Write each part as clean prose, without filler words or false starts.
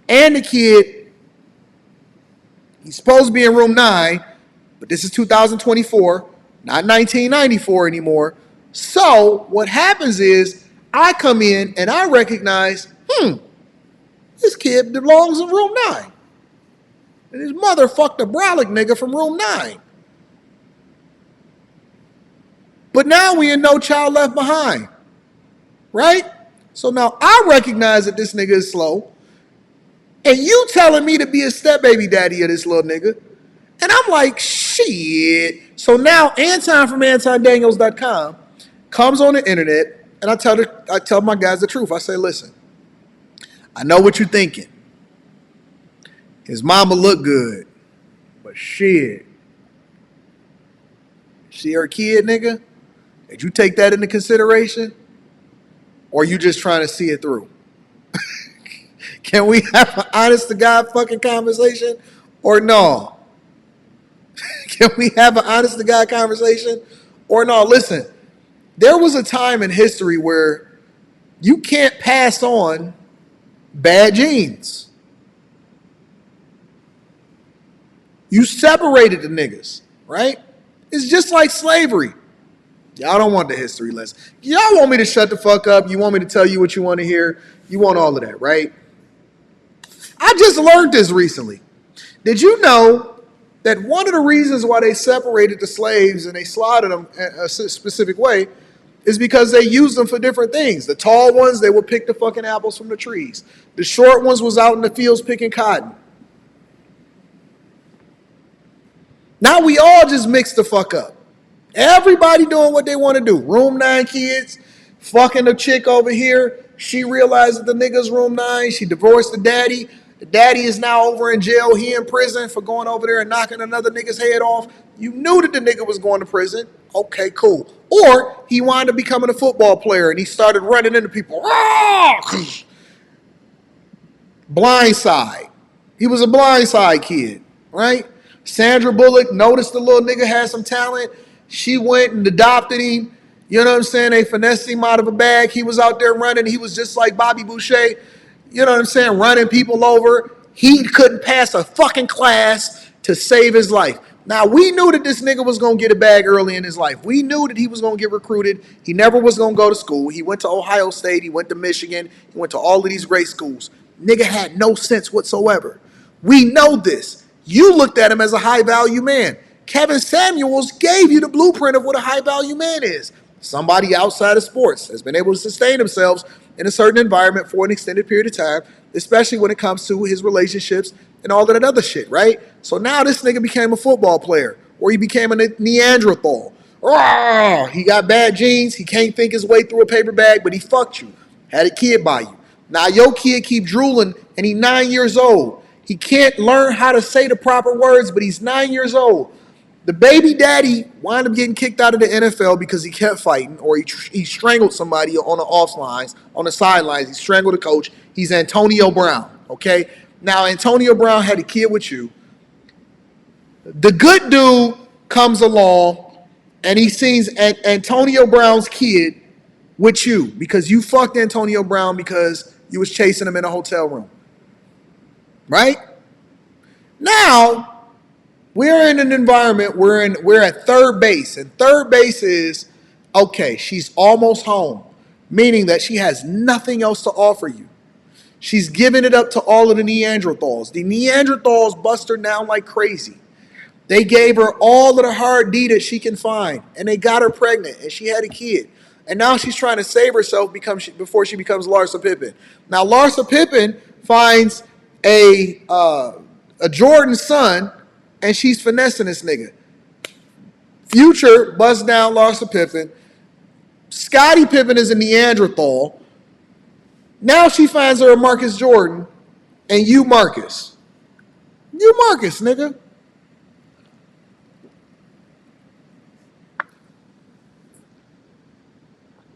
And the kid, he's supposed to be in room 9, but this is 2024, not 1994 anymore. So what happens is I come in and I recognize, this kid belongs in room 9. And his mother fucked a brolic nigga from room 9. But now we in No Child Left Behind, right? So now I recognize that this nigga is slow. And you telling me to be a stepbaby daddy of this little nigga. And I'm like, shit. So now Anton from antondaniels.com comes on the internet, and I tell my guys the truth. I say, listen, I know what you're thinking. His mama look good, but shit. She her kid, nigga? Did you take that into consideration? Or are you just trying to see it through? Can we have an honest to God fucking conversation? Or no? Can we have an honest to God conversation? Or no? Listen, there was a time in history where you can't pass on bad genes. You separated the niggas, right? It's just like slavery. Y'all don't want the history lesson. Y'all want me to shut the fuck up. You want me to tell you what you want to hear. You want all of that, right? I just learned this recently. Did you know that one of the reasons why they separated the slaves and they slaughtered them a specific way is because they used them for different things. The tall ones, they would pick the fucking apples from the trees. The short ones was out in the fields picking cotton. Now we all just mixed the fuck up. Everybody doing what they want to do. Room 9 kids, fucking the chick over here. She realized that the nigga's room 9. She divorced the daddy. The daddy is now over in jail. He in prison for going over there and knocking another nigga's head off. You knew that the nigga was going to prison. Okay, cool. Or he wound up becoming a football player and he started running into people. Blindside. He was a blindside kid, right? Sandra Bullock noticed the little nigga had some talent. She went and adopted him. You know what I'm saying? They finessed him out of a bag. He was out there running. He was just like Bobby Boucher. You know what I'm saying? Running people over. He couldn't pass a fucking class to save his life. Now, we knew that this nigga was going to get a bag early in his life. We knew that he was going to get recruited. He never was going to go to school. He went to Ohio State. He went to Michigan. He went to all of these great schools. Nigga had no sense whatsoever. We know this. You looked at him as a high-value man. Kevin Samuels gave you the blueprint of what a high-value man is. Somebody outside of sports has been able to sustain themselves in a certain environment for an extended period of time, especially when it comes to his relationships and all of that other shit, right? So now this nigga became a football player, or he became a Neanderthal. He got bad genes. He can't think his way through a paper bag, but he fucked you, had a kid by you. Now your kid keep drooling, and he's 9 years old. He can't learn how to say the proper words, but he's 9 years old. The baby daddy wound up getting kicked out of the NFL because he kept fighting, or he strangled somebody on the off lines, on the sidelines. He strangled a coach. He's Antonio Brown, okay? Now, Antonio Brown had a kid with you. The good dude comes along, and he sees Antonio Brown's kid with you because you fucked Antonio Brown because you was chasing him in a hotel room, right? Now, we're in an environment, we're at third base, and third base is, okay, she's almost home, meaning that she has nothing else to offer you. She's giving it up to all of the Neanderthals. The Neanderthals bust her down like crazy. They gave her all of the hard D that she can find, and they got her pregnant, and she had a kid. And now she's trying to save herself before she becomes Larsa Pippen. Now, Larsa Pippen finds a Jordan son, and she's finessing this nigga. Future busts down Larsa Pippen. Scottie Pippen is a Neanderthal. Now she finds her a Marcus Jordan, and you Marcus. You Marcus, nigga.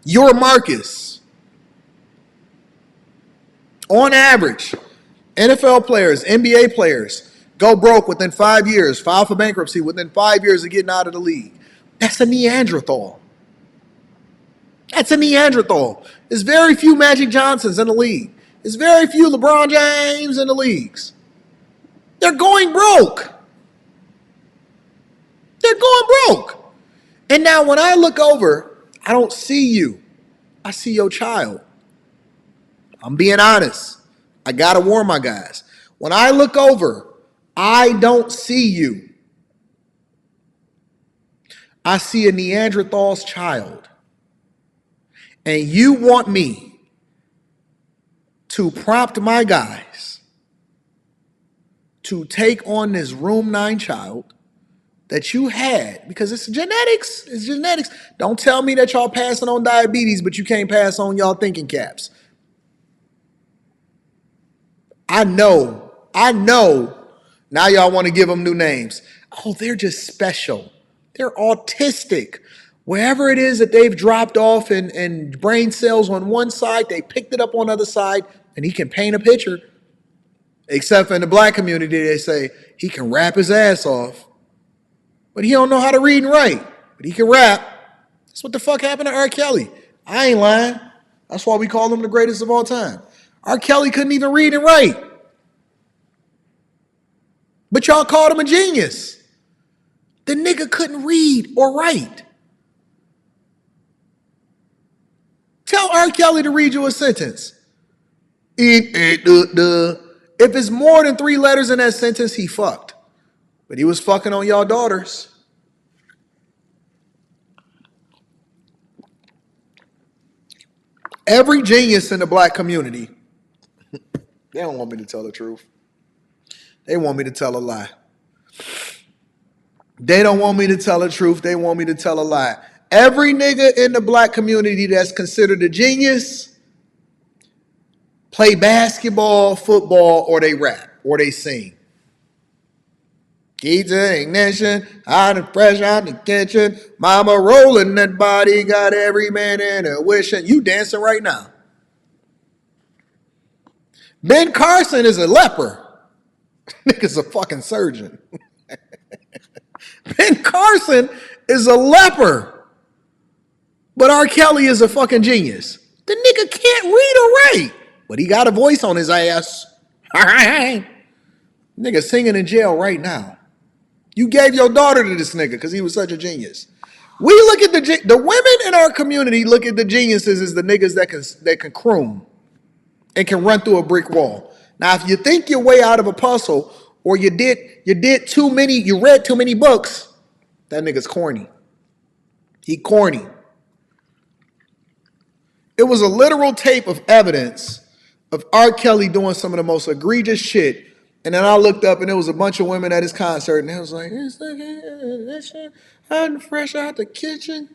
You're Marcus. On average, NFL players, NBA players, go broke within 5 years, file for bankruptcy within 5 years of getting out of the league. That's a Neanderthal. That's a Neanderthal. There's very few Magic Johnsons in the league. There's very few LeBron James in the leagues. They're going broke. They're going broke. And now when I look over, I don't see you. I see your child. I'm being honest. I got to warn my guys. When I look over, I don't see you. I see a Neanderthal's child. And you want me to prompt my guys to take on this room 9 child that you had, because it's genetics. It's genetics. Don't tell me that y'all passing on diabetes, but you can't pass on y'all thinking caps. I know. Now y'all want to give them new names. Oh, they're just special. They're autistic. Wherever it is that they've dropped off in brain cells on one side, they picked it up on the other side, and he can paint a picture. Except for in the black community, they say he can rap his ass off. But he don't know how to read and write. But he can rap. That's what the fuck happened to R. Kelly. I ain't lying. That's why we call him the greatest of all time. R. Kelly couldn't even read and write. But y'all called him a genius. The nigga couldn't read or write. Tell R. Kelly to read you a sentence. If it's more than 3 letters in that sentence, he fucked. But he was fucking on y'all daughters. Every genius in the black community, they don't want me to tell the truth. They want me to tell a lie. They don't want me to tell the truth. They want me to tell a lie. Every nigga in the black community that's considered a genius play basketball, football, or they rap, or they sing. Keys to ignition, out of fresh out the kitchen. Mama rolling that body, got every man in her wishing. You dancing right now. Ben Carson is a leper. Nigga's a fucking surgeon. Ben Carson is a leper. But R. Kelly is a fucking genius. The nigga can't read or write. But he got a voice on his ass. Nigga singing in jail right now. You gave your daughter to this nigga because he was such a genius. We look at the women in our community look at the geniuses as the niggas that can croon and can run through a brick wall. Now, if you think your way out of a puzzle, or you read too many books, that nigga's corny. He corny. It was a literal tape of evidence of R. Kelly doing some of the most egregious shit. And then I looked up and there was a bunch of women at his concert and they was like, this shit, I'm fresh out the kitchen.